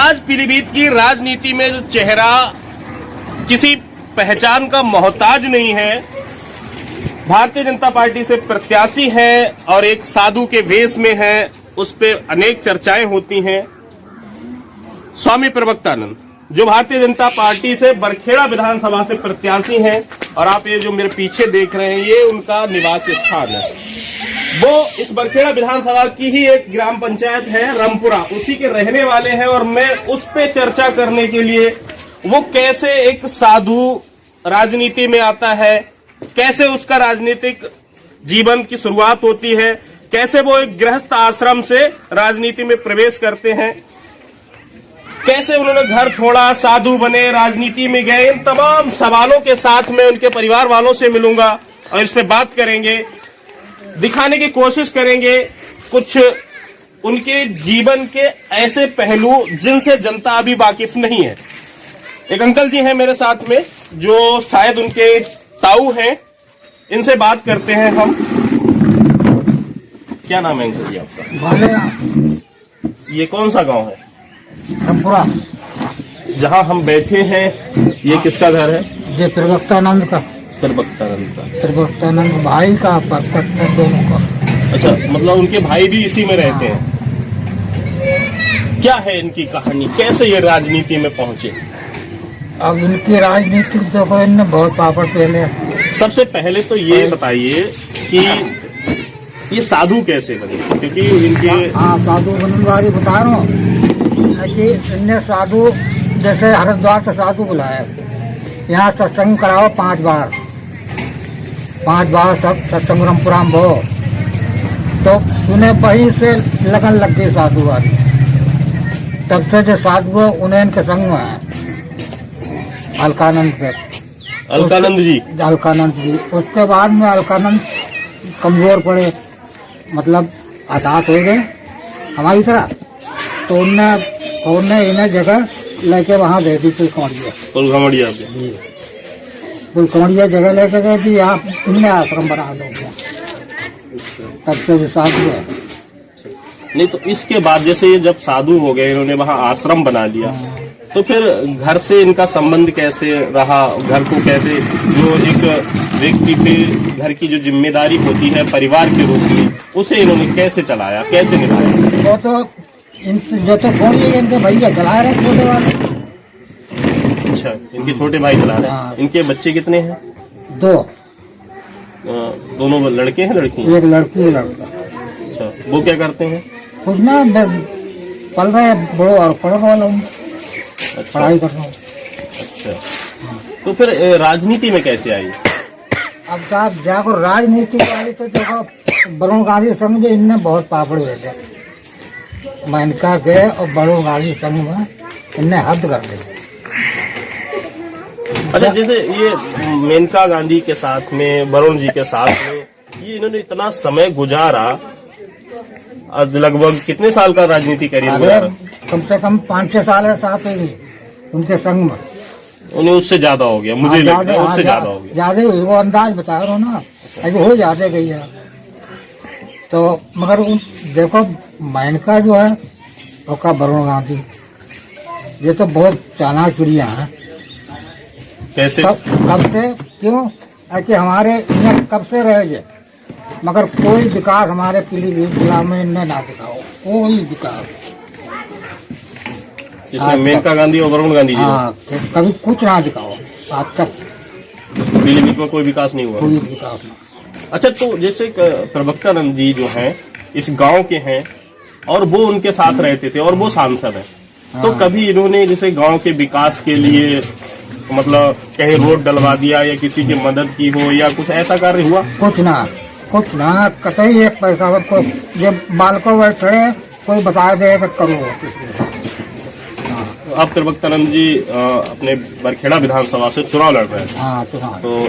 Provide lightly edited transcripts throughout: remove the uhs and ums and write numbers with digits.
आज पीलीभीत की राजनीति में जो चेहरा किसी पहचान का मोहताज नहीं है, भारतीय जनता पार्टी से प्रत्याशी है और एक साधु के वेश में है, उस पे अनेक चर्चाएं होती हैं। स्वामी प्रवक्तानंद जो भारतीय जनता पार्टी से बरखेड़ा विधानसभा से प्रत्याशी हैं, और आप ये जो मेरे पीछे देख रहे हैं ये उनका निवास स्थान है। वो इस बरखेड़ा विधानसभा की ही एक ग्राम पंचायत है रामपुरा, उसी के रहने वाले हैं। और मैं उस पे चर्चा करने के लिए वो कैसे एक साधु राजनीति में आता है, कैसे उसका राजनीतिक जीवन की शुरुआत होती है, कैसे वो एक गृहस्थ आश्रम से राजनीति में प्रवेश करते हैं, कैसे उन्होंने घर छोड़ा, साधु बने, राजनीति में गए, इन तमाम सवालों के साथ मैं उनके परिवार वालों से मिलूंगा और इस पे बात करेंगे, दिखाने की कोशिश करेंगे कुछ उनके जीवन के ऐसे पहलू जिनसे जनता अभी वाकिफ नहीं है। एक अंकल जी हैं मेरे साथ में जो शायद उनके ताऊ हैं, इनसे बात करते हैं हम। क्या नाम है अंकल जी आपका? ये कौन सा गांव है? रामपुरा। जहां हम बैठे हैं ये किसका घर है? ये प्रवक्तानंद का। प्रवक्तानंद भाई का पत्थर दोनों का। अच्छा, मतलब उनके भाई भी इसी में रहते हैं। क्या है इनकी कहानी, कैसे ये राजनीति में पहुंचे? अब इनकी राजनीति देखो, इनने बहुत पापड़ पहले। सबसे पहले तो ये बताइए कि ये साधु कैसे बने, क्योंकि इनके साधु बनने वाली बता रहा हूँ कि इनने साधु जैसे हरिद्वार से साधु बुलाया, यहाँ सत्संग कराओ 5 बार सब सत्संग रामपुरा में हो, तो उन्हें वहीं से लगन लग गई साधु वाली। तब से जो साधु है उन्हें इनके संग में है अलकानंद जी। उसके बाद में अलकानंद कमजोर पड़े, मतलब आजाद हो गए हमारी तरह, तो उनने इन्हें जगह लेके वहाँ दे दी पुलखमड़िया जगह लेके गए थी, यहाँ इनने आश्रम बना दो, तब से भी साधु है। नहीं तो इसके बाद जैसे ये जब साधु हो गए, इन्होंने वहाँ आश्रम बना लिया, तो फिर घर से इनका संबंध कैसे रहा? घर को कैसे, जो एक व्यक्ति पे घर की जो जिम्मेदारी होती है परिवार के रूप में, उसे इन्होंने कैसे चलाया, कैसे निभाया? वो तो इनके भैया चला रहे छोटे वाले। अच्छा, इनके छोटे भाई चला रहे हैं। इनके बच्चे कितने हैं? 2। दोनों लड़के हैं लड़की? एक लड़की है लड़का। अच्छा, वो क्या करते हैं? कुछ ना, पढ़ रहे बड़ो और पढ़ने वाला हूँ। अच्छा, पढ़ाई कर रहा हूँ। अच्छा, तो फिर राजनीति में कैसे आई? अब साहब जाकर राजनीति वाली तो देखो, वरुण गांधी संघ में इनने बहुत पापड़ भेजे, मेनका के और वरुण गांधी संघ में इनने हद कर दी। अच्छा, जैसे ये मेनका गांधी के साथ में, वरुण जी के साथ में, ये इन्होंने इतना समय गुजारा, आज लगभग कितने साल का राजनीति करियर गुजारा? कम से कम 5-6 साल साथ ही उनके संग में। उन्हें उससे ज्यादा हो गया, मुझे लगता है उससे ज्यादा हो गया। ज्यादा हुई, वो अंदाज बता रहा हूँ ना, अभी हो ज्यादा गई है। तो मगर देखो मेनका जो है उसका वरुण गांधी, ये तो बहुत चालाक चिड़िया है। कैसे? कब से, क्यों कि हमारे इन्हें कब से रहे, मगर कोई विकास हमारे पीलीभीत जिला में इनने ना दिखाओ, कोई विकास। इसमें मेनका गांधी और वरुण गांधी जी? हाँ, कभी कुछ ना दिखाओ आज तक। पीलीभीत में कोई विकास नहीं हुआ? कोई विकास नहीं। अच्छा, तो जैसे प्रवक्तानंद जी जो हैं इस गांव के हैं और वो उनके साथ रहते थे और वो सांसद हैं, तो कभी इन्होंने जैसे गांव के विकास के लिए मतलब कहीं रोड डलवा दिया या किसी की मदद की हो या कुछ ऐसा कार्य हुआ? कुछ ना कतई एक पैसा को जब बालकों बैठे कोई बता दे तो करो। अब प्रवक्तानंद जी अपने बरखेड़ा विधानसभा से चुनाव लड़ रहे हैं। हाँ, तो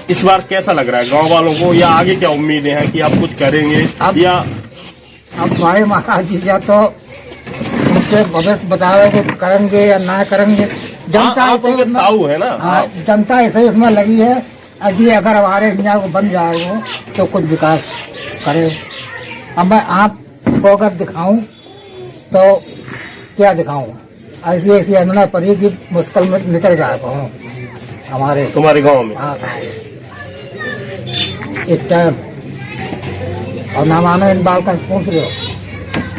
इस बार कैसा लग रहा है गांव वालों को, या आगे क्या उम्मीदें हैं कि आप कुछ करेंगे? या अब भाई महाराज जी या तो उनके भविष्य बताए कि करेंगे या ना करेंगे, जनता ताऊ है ना। हाँ, जनता ऐसे उसमें लगी है। अभी अगर हमारे इंडिया को बन जाए वो तो कुछ विकास करे। अब मैं आपको अगर दिखाऊं तो क्या दिखाऊं, ऐसी ऐसी अंजना पड़ी कि मुश्किल में निकल जाए पाऊँ हमारे तुम्हारे गांव में। हाँ एक टाइम। और ना मानो इन बाल का पूछ रहे हो,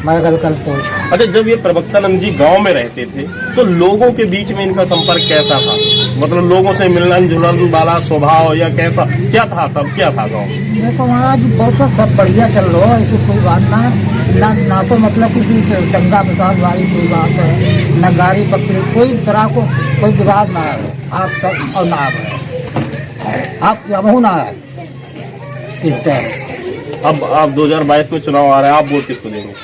मैं कल तो अच्छा, जब ये प्रवक्तानंद जी गांव में रहते थे तो लोगों के बीच में इनका संपर्क कैसा था? मतलब लोगों से मिलना जुलना वाला स्वभाव या कैसा क्या था तब, क्या था गांव में? देखो महाराज बहुत सब बढ़िया चल रहा है, ऐसी कोई बात ना तो मतलब किसी चंगा प्रसाद वाली कोई बात है, न गाड़ी पकड़ी, कोई तरह को कोई विवाद ना है। आप सब और ना आप जब ना है इस टाइम। अब आप 2022 में चुनाव आ रहा है, आप वोट किसको देंगे?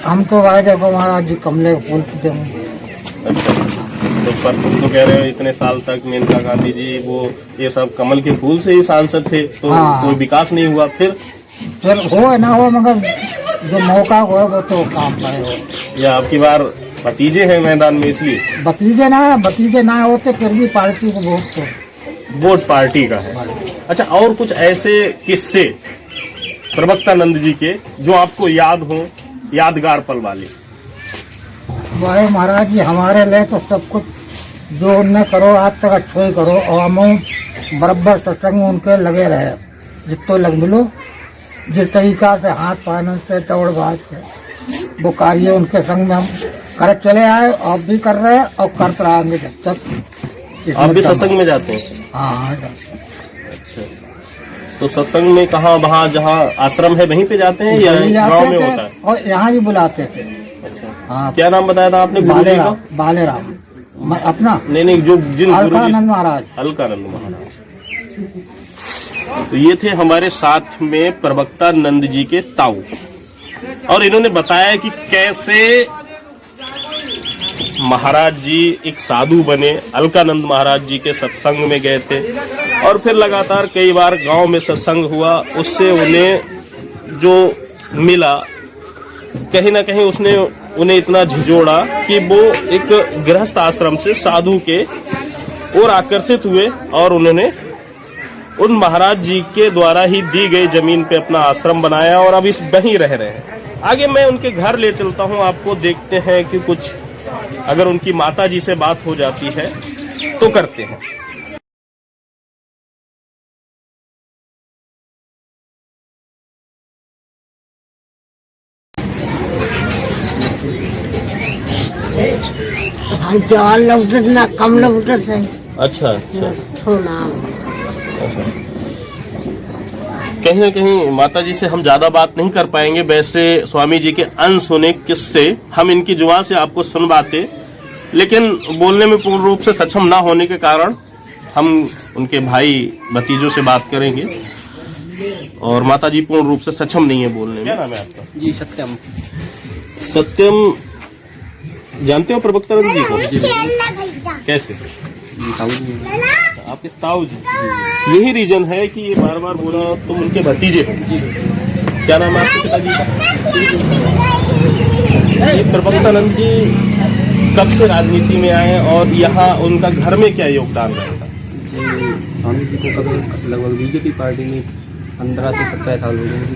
हम तो आए देखो महाराज जी कमले फूल देंगे। अच्छा, तो पर तुम तो कह रहे हो इतने साल तक मेनका गांधी जी वो ये सब कमल के फूल से ही सांसद थे, तो हाँ। कोई विकास नहीं हुआ। फिर हो ना हो, मगर जो मौका हो वो तो काम पाए हो। या आपकी बार भतीजे हैं मैदान में इसलिए? भतीजे ना होते फिर भी पार्टी को वोट पार्टी का है। अच्छा, और कुछ ऐसे किस्से प्रवक्तानंद जी के जो आपको याद हो, यादगार पल वाले? वह महाराज जी हमारे लिए तो सब कुछ जो उनने करो आज तक अच्छो ही करो, और हम बराबर सत्संग उनके लगे रहे, जितो लग मिलो, जिस तरीका से हाथ पाने से दौड़ भाग के वो कार्य उनके संग में हम कर चले आए, और भी कर रहे हैं और करते रहेंगे जब तक। आप भी सत्संग में जाते हैं? हाँ। अच्छा, तो सत्संग में कहाँ, वहाँ जहाँ आश्रम है वहीं पे जाते हैं या गाँव में होता है? और यहाँ भी बुलाते थे। अच्छा, हाँ। क्या नाम बताया था आपने? बालेराम अपना? नहीं, जो जिन अलकानंद महाराज। अलकानंद महाराज। तो ये थे हमारे साथ में प्रवक्तानंद जी के ताऊ, और इन्होंने बताया कि कैसे महाराज जी एक साधु बने, अलकानंद महाराज जी के सत्संग में गए थे, और फिर लगातार कई बार गांव में सत्संग हुआ, उससे उन्हें जो मिला कहीं ना कहीं उसने उन्हें इतना झिझोड़ा कि वो एक गृहस्थ आश्रम से साधु के ओर आकर्षित हुए, और उन्होंने उन महाराज जी के द्वारा ही दी गई जमीन पे अपना आश्रम बनाया, और अब इस वहीं रह रहे हैं। आगे मैं उनके घर ले चलता हूं आपको, देखते हैं कि कुछ अगर उनकी माता जी से बात हो जाती है तो करते हैं। जवान लौटत ना कम लौटत है। अच्छा अच्छा, तो नाम कहीं ना कहीं माता जी से हम ज्यादा बात नहीं कर पाएंगे, वैसे स्वामी जी के अंश होने किससे हम इनकी जुबान से आपको सुनवाते, लेकिन बोलने में पूर्ण रूप से सक्षम ना होने के कारण हम उनके भाई भतीजों से बात करेंगे, और माता जी पूर्ण रूप से सक्षम नहीं है बोलने में। क्या नाम है आपका? जी सत्यम। सत्यम, जानते हो प्रवक्तानंद जी को? जी कैसे? ताऊ जी। आपके ताऊ जी? यही रीजन है कि ये बार बार बोला तुम उनके भतीजे हो। जी क्या नाम है आपके पिताजी का? ये प्रवक्तानंद जी कब से राजनीति में आए और यहाँ उनका घर में क्या योगदान रहा था? जी स्वामी जी को कभी लगभग बीजेपी पार्टी में 15 से 17 साल हो गए थे,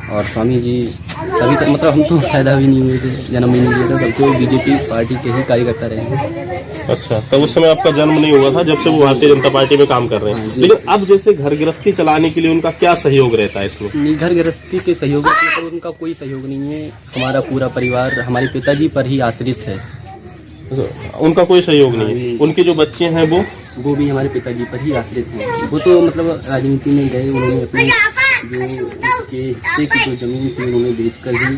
और स्वामी जी अभी तक मतलब हम तो पैदा भी नहीं हुए थे, जन्म ही नहीं हुआ था, तब तो बीजेपी पार्टी के ही कार्यकर्ता रहे हैं। अच्छा, तो उस समय आपका जन्म नहीं हुआ था जब से वो भारतीय जनता पार्टी में काम कर रहे हैं। लेकिन अब जैसे घर गृहस्थी चलाने के लिए उनका क्या सहयोग रहता है इसमें? नहीं, घर गृहस्थी के सहयोग तो उनका कोई सहयोग नहीं है। हमारा पूरा परिवार हमारे पिताजी पर ही आश्रित है। उनका कोई सहयोग नहीं है। उनके जो बच्चे हैं वो भी हमारे पिताजी पर ही आश्रित हैं। वो तो मतलब राजनीति में गए, उन्होंने अपने जो के हिस्से की जो जमीन थी उन्होंने बेचकर ही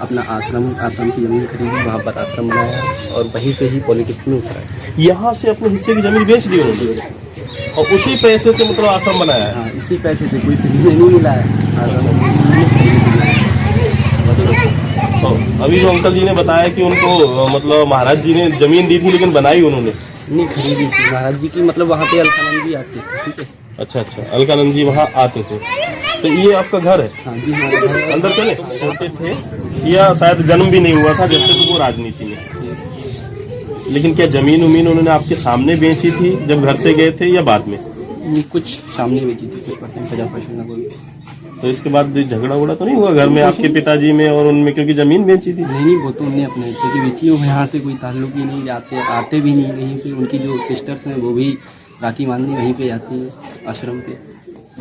अपना आश्रम की जमीन खरीदी, वहाँ पर आश्रम बनाया, और वहीं से ही पॉलिटिक्स में उतरा। यहाँ से अपने हिस्से की जमीन बेच दी उन्होंने, और उसी पैसे से मतलब आश्रम बनाया है? हाँ, इसी पैसे से, कोई किसी ने नहीं मिला है। तो अभी जो अंकल जी ने बताया कि उनको मतलब महाराज जी ने जमीन दी थी लेकिन बनाई उन्होंने नहीं, खरीदी थी महाराज जी की। मतलब वहाँ पे अलकानंद जी आते थे। ठीक है। अच्छा अच्छा, अलकानंद जी वहाँ आते थे। तो ये आपका घर है? हाँ जी, हमारा घर है। अंदर चले? छोटे थे या शायद जन्म भी नहीं हुआ था जब से तो वो राजनीति में? लेकिन क्या जमीन उमीन उन्होंने आपके सामने बेची थी जब घर से गए थे या बाद में? नहीं, कुछ सामने बेची थी, 50% लगभग। तो इसके बाद झगड़ा उगड़ा तो नहीं हुआ घर में आपके पिताजी में और उनमें, क्योंकि जमीन बेची थी? नहीं, वो तो उनने अपने हिस्से की बेची, वो यहाँ से कोई ताल्लुक ही नहीं, आते भी नहीं कहीं से। उनकी जो सिस्टर्स हैं वो भी राखी बांधने वहीं पे जाती हैं आश्रम पे।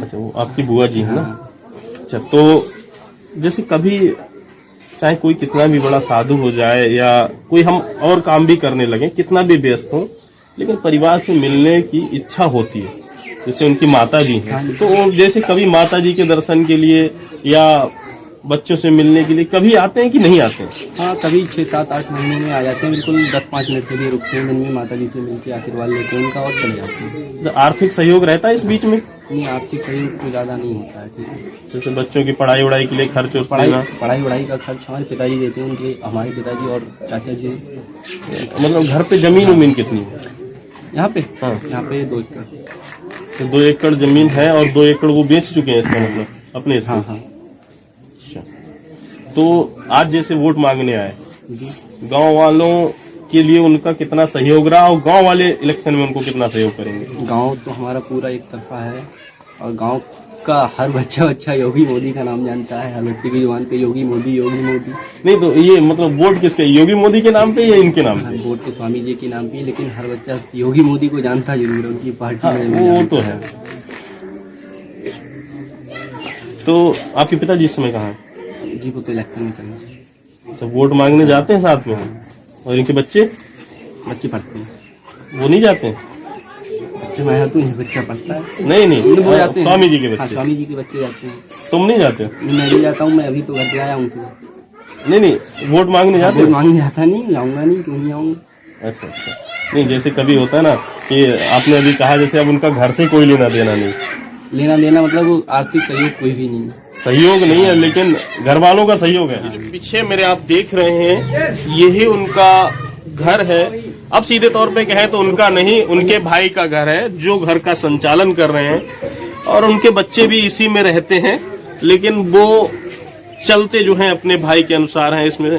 अच्छा, वो आपकी बुआ जी है ना? हाँ। अच्छा, तो जैसे कभी चाहे कोई कितना भी बड़ा साधु हो जाए या कोई हम और काम भी करने लगे, कितना भी व्यस्त हो, लेकिन परिवार से मिलने की इच्छा होती है। जैसे उनकी माता जी हैं, तो वो जैसे कभी माता जी के दर्शन के लिए या बच्चों से मिलने के लिए कभी आते हैं कि नहीं आते हैं? हाँ, कभी 6-7-8 महीने में आ जाते हैं, बिल्कुल 10-5 मिनट के लिए रुकते हैं दिन में, माता जी से मिलकर आशीर्वाद लेते हैं उनका और चले जाते हैं। तो आर्थिक सहयोग रहता है इस बीच में? नहीं, आर्थिक सहयोग तो ज़्यादा नहीं होता है। ठीक है, जैसे बच्चों की पढ़ाई वढ़ाई के लिए खर्च होता है ना? पढ़ाई का खर्च हमारे पिताजी देते हैं, उनके हमारे पिताजी और चाचा जी। मतलब घर पे जमीन उमीन कितनी है यहाँ पे? हाँ। यहाँ पे 2 एकड़। तो 2 एकड़ जमीन है और 2 एकड़ वो बेच चुके हैं, इसका मतलब अपने से? हाँ हाँ। अच्छा, तो आज जैसे वोट मांगने आए, जी, गांव वालों के लिए उनका कितना सहयोग रहा और गांव वाले इलेक्शन में उनको कितना सहयोग करेंगे? गांव तो हमारा पूरा एक तरफा है और गांव का हर बच्चा योगी मोदी का नाम जानता है। हर बच्चे की जुबान पे योगी मोदी योगी मोदी। नहीं तो ये मतलब वोट किसके, योगी मोदी के नाम पे या इनके नाम पे? वोट तो स्वामी जी के नाम पे, लेकिन हर बच्चा योगी मोदी को जानता जरूर है, उनकी पार्टी हाँ, में वो तो है। तो आपके पिताजी इस समय कहाँ हैं? जी, वो तो इलेक्शन में चल रहे हैं। अच्छा, वोट मांगने जाते हैं साथ में? और इनके बच्चे पढ़ते हैं? वो नहीं जाते हैं? बच्चे मैं तो यही बच्चा पढ़ता है। नहीं वो जाते हैं, स्वामी जी के हाँ, बच्चे? स्वामी जी के बच्चे जाते हैं। तुम नहीं जाते? मैं भी जाता हूँ, मैं अभी तो घर पे आया हूँ। तो नहीं, वोट मांगने जाते वोट हो? मांगने जाता नहीं, आऊंगा नहीं, क्यों नहीं आऊंगा। अच्छा, नहीं जैसे कभी होता है ना कि आपने अभी कहा जैसे अब उनका घर से कोई लेना देना नहीं, लेना देना मतलब वो आर्थिक सहयोग कोई भी नहीं है। सहयोग नहीं है, लेकिन घर वालों का सहयोग है। जो पीछे मेरे आप देख रहे हैं, यही उनका घर है। अब सीधे तौर पे कहें तो उनका नहीं, उनके भाई का घर है जो घर का संचालन कर रहे हैं, और उनके बच्चे भी इसी में रहते हैं, लेकिन वो चलते जो हैं अपने भाई के अनुसार हैं। इसमें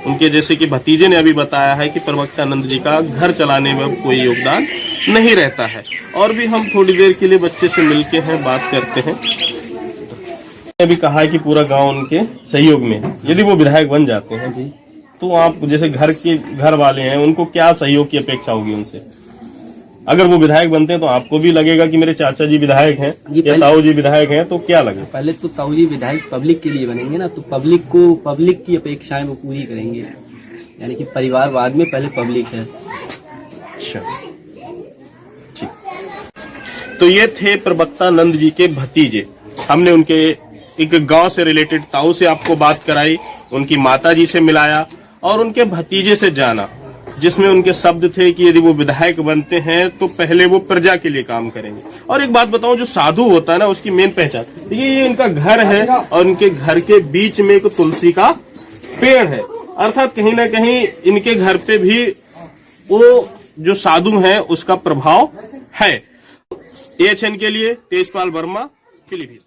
उनके जैसे कि भतीजे ने अभी बताया है कि प्रवक्तानंद जी का घर चलाने में अब कोई योगदान नहीं रहता है। और भी हम थोड़ी देर के लिए बच्चे से मिलके हैं, बात करते हैं। अभी कहा है कि पूरा गांव उनके सहयोग में है। यदि वो विधायक बन जाते हैं जी, तो आप जैसे घर वाले हैं, उनको क्या सहयोग की अपेक्षा होगी उनसे? अगर वो विधायक बनते हैं तो आपको भी लगेगा कि मेरे चाचा जी विधायक हैं या ताऊ जी विधायक हैं, तो क्या लगे? पहले तो ताऊ जी विधायक पब्लिक के लिए बनेंगे ना, तो पब्लिक की अपेक्षाएं वो पूरी करेंगे। यानी कि परिवारवाद में पहले पब्लिक है। अच्छा, ठीक। तो ये थे प्रवक्तानंद जी के भतीजे। हमने उनके एक गांव से रिलेटेड ताऊ से आपको बात कराई, उनकी माताजी से मिलाया और उनके भतीजे से जाना, जिसमें उनके शब्द थे कि यदि वो विधायक बनते हैं तो पहले वो प्रजा के लिए काम करेंगे। और एक बात बताऊं, जो साधु होता है ना, उसकी मेन पहचान ये इनका घर है और इनके घर के बीच में एक तुलसी का पेड़ है। अर्थात कहीं ना कहीं इनके घर पे भी वो जो साधु हैं उसका प्रभाव है। AHN के लिए तेजपाल वर्मा, पीलीभीत।